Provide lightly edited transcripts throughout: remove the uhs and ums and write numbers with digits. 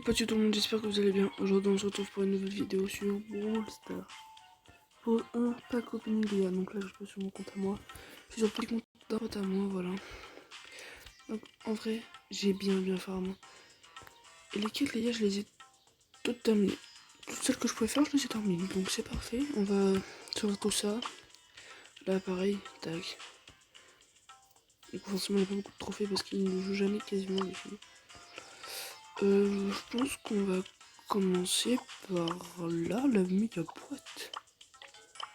Salut tout le monde, j'espère que vous allez bien. Aujourd'hui on se retrouve pour une nouvelle vidéo sur Brawl Stars. Pour un pack opening les gars, donc là je suis sur mon compte à moi. Je suis sur le petit compte d'un pote à moi, voilà. Donc en vrai, j'ai bien farm. Et les quêtes les gars, je les ai toutes terminées. Toutes celles que je pouvais faire, je les ai terminées. Donc c'est parfait, on va sur tout ça. Là pareil, tac. Donc forcément il n'y a pas beaucoup de trophées parce qu'il ne joue jamais quasiment dessus. Je pense qu'on va commencer par là, la méga boîte.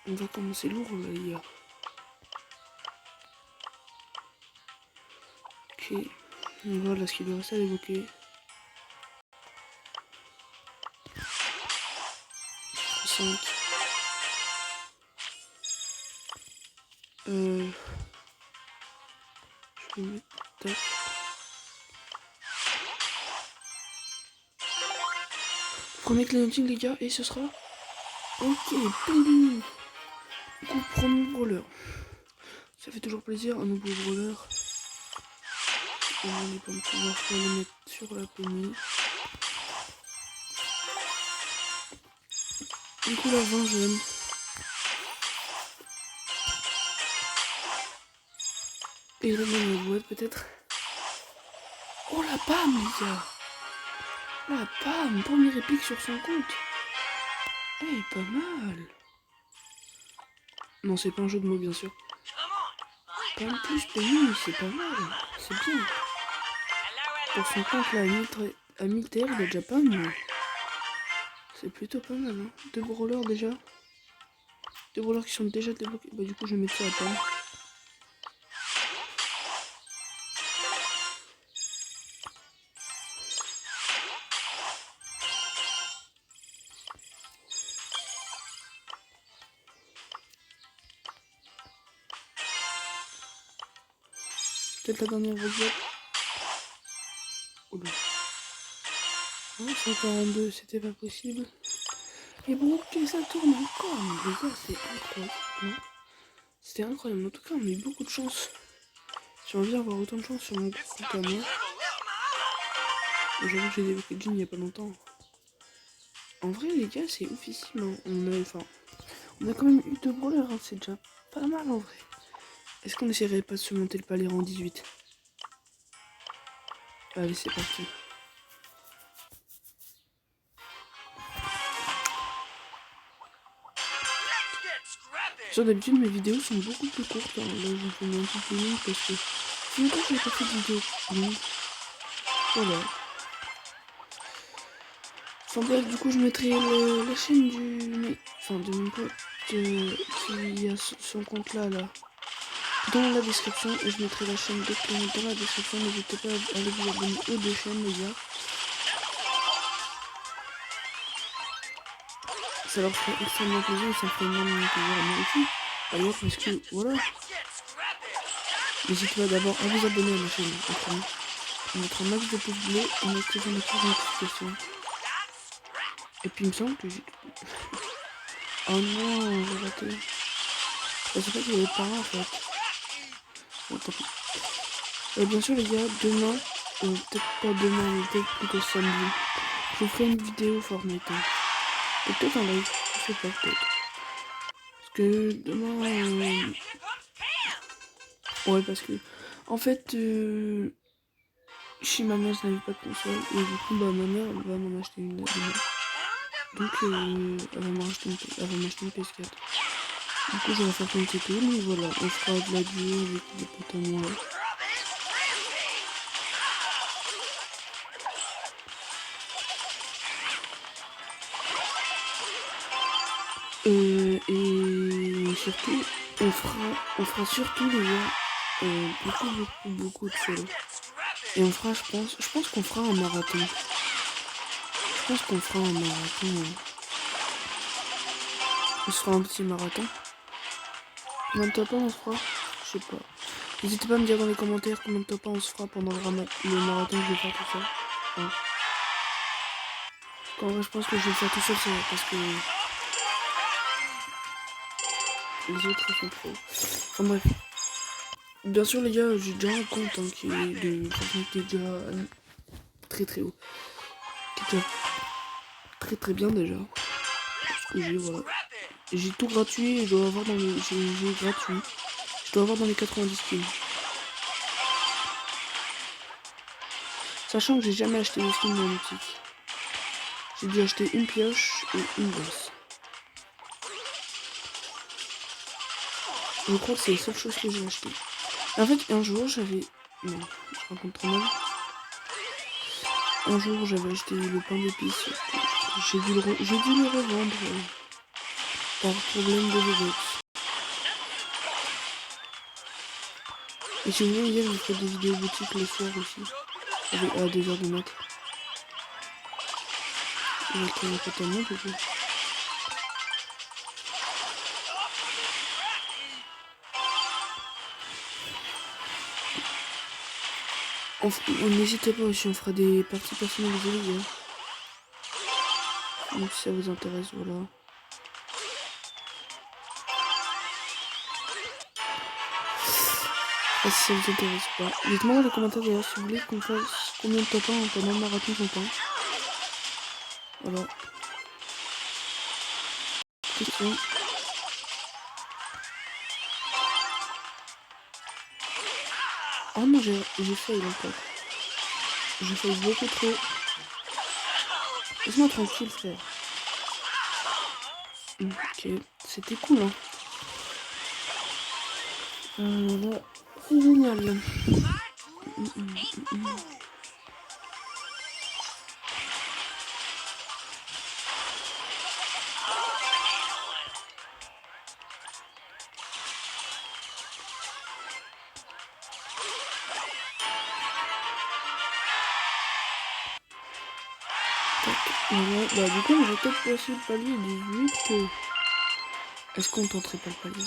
On va commencer lourd là les gars. Ok, voilà ce qu'il doit rester à évoquer. 5. Je vais mettre tac. Premier clémentine les gars, et ce sera... Ok, ping. Du coup, premier brawler. Ça fait toujours plaisir, un nouveau brawler. On va pouvoir le mettre sur la penny. Du coup, la 20 j'aime. Et là, dans la boîte peut-être. Oh la PAM les gars. La PAM, premier épique sur son compte. Eh, pas mal. Non, c'est pas un jeu de mots bien sûr. PAM plus penny, c'est pas mal. C'est bien. Pour son compte là, à 1000 TR, il a déjà pas mal. C'est plutôt pas mal, hein. 2 brawlers déjà. 2 brawlers qui sont déjà débloqués. Bah du coup je vais mettre ça à PAM. Peut-être la dernière volée. Oula. Oh, 142, c'était pas possible. Et bon, ok, ça tourne encore. Mais les gars, c'est incroyable. C'était incroyable. En tout cas, on a eu beaucoup de chance. J'ai envie d'avoir autant de chance sur mon compte à moi. J'avoue que j'ai débloqué Jean il y a pas longtemps. En vrai, les gars, c'est oufissime. Hein. On a quand même eu 2 brawlers. Hein. C'est déjà pas mal en vrai. Est-ce qu'on essaierait pas de se monter le palier en 18? Allez, c'est parti. Sur d'habitude, mes vidéos sont beaucoup plus courtes. Hein. Là, je fais un petit peu long parce que c'est longtemps que j'ai pas fait de vidéo longue. Voilà. Enfin bref, du coup, je mettrai la chaîne de mon pote qui a son compte là dans la description. Et je mettrai la chaîne de Clément dans la description. N'hésitez pas à aller vous abonner aux 2 chaînes, les gars. Ça leur ferait extrêmement plaisir et ça me ferait énormément plaisir à moi aussi. D'ailleurs, parce que voilà. N'hésitez pas d'abord à vous abonner à ma chaîne. On mettra un max de pouces bleus, on activera notre notification. Et puis il me semble que j'ai... Oh non, j'ai raté. Je sais pas qu'il y avait par là en fait. Bon, tant pis. Bien sûr les gars, demain, peut-être pas demain, mais peut-être plutôt samedi, je vous ferai une vidéo Fortnite. Hein. Et peut-être un live, je sais pas peut-être. Parce que demain... Ouais, parce que... En fait, chez ma mère, je n'avais pas de console. Et du coup, bah, ma mère, elle va m'en acheter une demain. Donc, elle va m'acheter une PS4. Du coup, je vais faire une TP, mais voilà, on fera de la duo avec des potes à moi. Et surtout, on fera surtout les gars, beaucoup de solo. Et on fera, je pense qu'on fera un marathon. Je pense qu'on fera un marathon. On se fera un petit marathon. Combien de top 1 on se fera? Je sais pas. N'hésitez pas à me dire dans les commentaires combien de top 1 on se fera pendant le marathon que je vais faire tout ça. Hein. En vrai, je pense que je vais le faire tout seul, parce que les autres sont trop. Enfin bref. Bien sûr les gars, j'ai déjà un compte hein, qui est déjà très haut. Qui C'est déjà très bien déjà. Ce que j'ai, voilà. J'ai tout gratuit, je dois avoir dans les. J'ai gratuit. Je dois avoir dans les 90 skins. Sachant que j'ai jamais acheté de skin dans la boutique. J'ai dû acheter une pioche et une gosse. Je crois que c'est les seules choses que j'ai achetées. En fait, un jour, j'avais... Non, je raconte trop mal. Un jour, j'avais acheté le pain d'épices. J'ai dû le revendre par problème de V-Bucks. Et si vous voulez, hier, je ferai des vidéos boutiques le soir aussi. À 2h du mat. Avec un pote à moi, du coup. N'hésitez pas aussi, on fera des parties personnalisées, les gars. Donc si ça vous intéresse, voilà. Si ça vous intéresse pas. Dites-moi dans les commentaires d'ailleurs si vous voulez qu'on fasse combien de top 1 pendant le marathon top 1. Voilà. Question. Oh non, j'ai fail encore. J'ai fail beaucoup trop. Laisse-moi tranquille, frère. Ok, c'était cool, hein. Là, c'est génial. Voilà, bah du coup on va peut-être passer le palier 18. Est-ce qu'on tenterait pas le palier?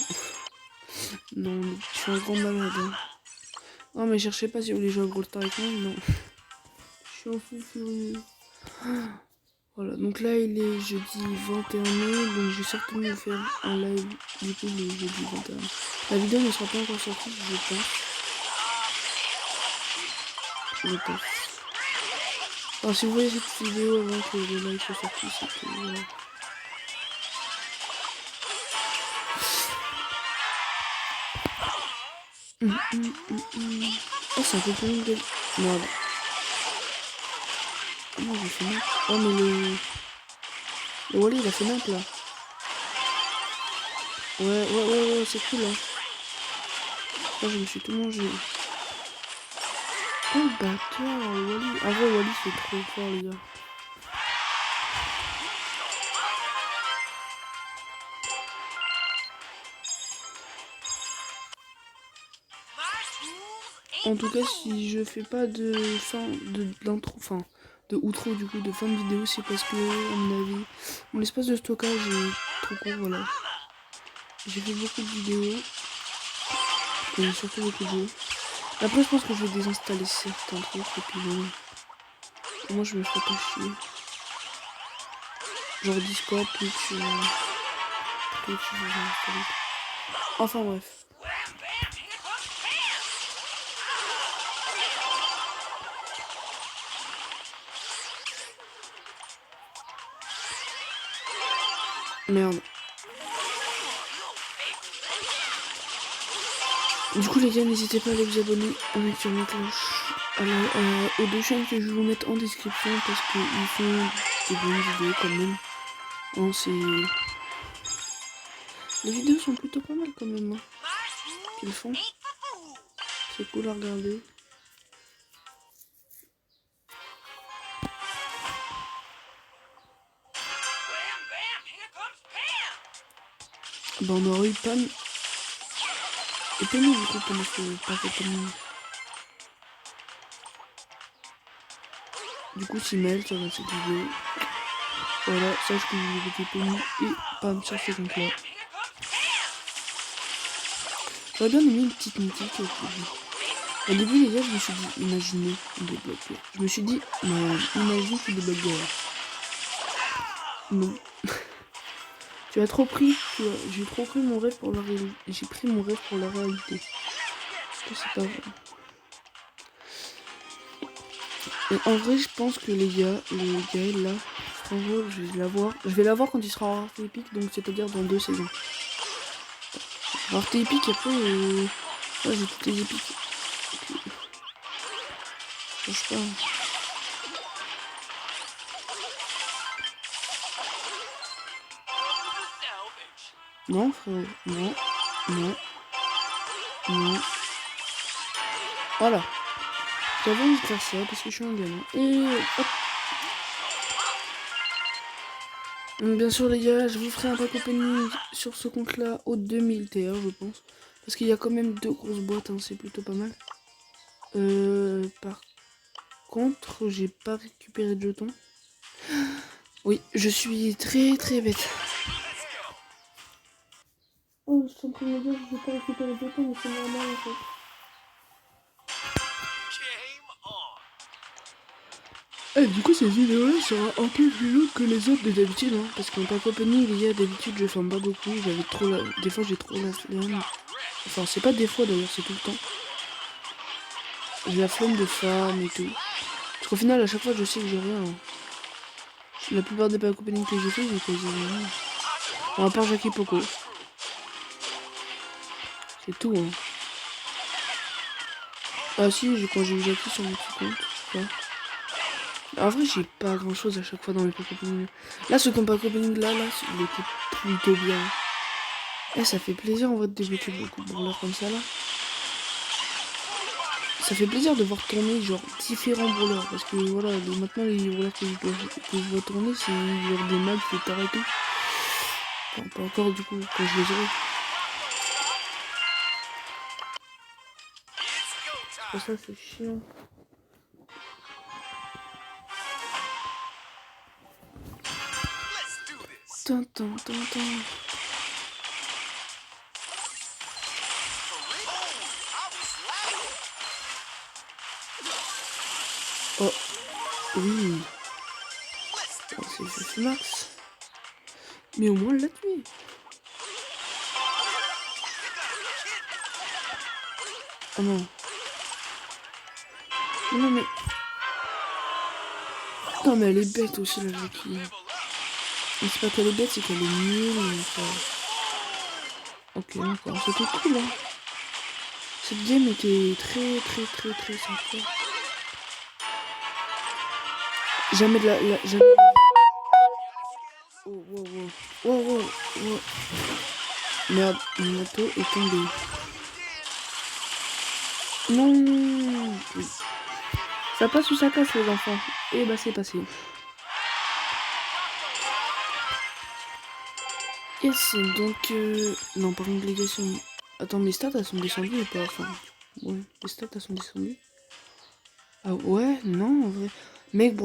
Non, je suis un grand malade. Hein. Non mais cherchez pas si vous voulez jouer à Brawl Stars avec moi, non. Je suis un fou furieux. Voilà, donc là il est jeudi 21 mai, donc je vais certainement vous faire un live du coup le jeudi 21 mai. La vidéo ne sera pas encore sortie, je pense. Alors si vous voyez cette vidéo avant que le live soit sorti, c'est que voilà. Oh, c'est un peu plus long que... Merde. Comment j'ai fait mal? Oh, mais le Wally, il a fait mal, là. Ouais, c'est cool, hein. Là, je me suis tout mangé. Oh, bâtard, Wally. En vrai, Wally, c'est trop fort, les gars. En tout cas, si je fais pas de fin de l'intro, enfin de outro du coup, de fin de vidéo, c'est parce que à mon avis, mon espace de stockage est trop court, voilà. J'ai fait beaucoup de vidéos et surtout beaucoup de jeux. Après, je pense que je vais désinstaller certains trucs et puis voilà. Moi, je me ferai pas chier. Genre Discord, Twitch, je vais désinstaller. Enfin bref. Merde. Du coup les gars, n'hésitez pas à aller vous abonner, à mettre la cloche aux deux chaînes que je vais vous mettre en description parce qu'ils font des bonnes vidéos quand même. Hein, les vidéos sont plutôt pas mal quand même. Hein, qu'ils font. C'est cool à regarder. Bah on aurait eu Pam. Et Penny du coup pendant ce paquet. Du coup si Mel ça va cette vidéo. Voilà, sache que vous avez Penny et Pam sur ce compte là. J'aurais bien aimé une petite mythique. Au début les gars je me suis dit imaginez des blocs. Je me suis dit non, imagine que des blocs derrière. Non. Tu as trop pris, j'ai trop pris mon rêve pour la réalité. J'ai pris mon rêve pour la réalité. Parce que c'est pas vrai. Et en vrai, je pense que les gars, le Gaël là, franchement, je vais l'avoir. Je vais l'avoir quand il sera en rareté épique, donc c'est-à-dire dans 2 saisons. Rareté épique, après, ouais, j'ai toutes les épiques. Je sais pas. Non, frérot, non, non, non. Voilà. J'avais envie de faire ça parce que je suis un gamin. Et hop. Donc, bien sûr, les gars, je vous ferai un pack opening sur ce compte-là au 2000 TR, je pense. Parce qu'il y a quand même 2 grosses boîtes, hein, c'est plutôt pas mal. Par contre, j'ai pas récupéré de jetons. Oui, je suis très très bête. Oh, je suis en train de me dire que je vais pas récupérer de jetons, mais c'est normal en fait. Et du coup, cette vidéo-là sera un peu plus longue que les autres de d'habitude, hein, parce qu'en pack opening, les gars, d'habitude, je filme pas beaucoup. J'avais trop la... Des fois, j'ai trop la flemme. Enfin, c'est pas des fois d'ailleurs, c'est tout le temps. J'ai la flemme de farm et tout. Parce qu'au final, à chaque fois, je sais que j'ai rien. Hein. La plupart des pack opening que j'ai fait, j'ai quasi rien. Bon, à part Jackie Poco. C'est tout, hein. Ah si, quand j'ai eu Jackie sur mon petit compte, je sais pas. En vrai, j'ai pas grand chose à chaque fois dans les pack opening. Là, ce combat opening là, il était plutôt bien. Eh, ça fait plaisir en vrai de débloquer beaucoup de brawlers comme ça là. Ça fait plaisir de voir tourner genre différents brawlers. Parce que voilà, maintenant les brawlers que je vois tourner, c'est genre des mags, des tares et tout. Enfin, pas encore du coup, quand je les aurai. Pour ça, c'est chiant. Tintin. Oh, oui. Oh, c'est juste Max. Mais au moins, elle l'a tué. Oh non. Non, mais... Non, mais elle est bête aussi, la Jackie. Mais c'est pas qu'elle est bête, c'est qu'elle est nulle. Ok, d'accord. C'était cool, hein. Cette game était très sympa. Jamais de la... jamais... Oh, wow. Merde, mon moto est tombé. Non. Oui. Ça passe ou ça casse, les enfants? Et bah, c'est passé. Yes, donc... Non, par contre, les gars sont... Attends, mes stats, elles sont descendues ou pas? Enfin, ouais, les stats, elles sont descendues. Ah ouais, non, en vrai. Mec, bon...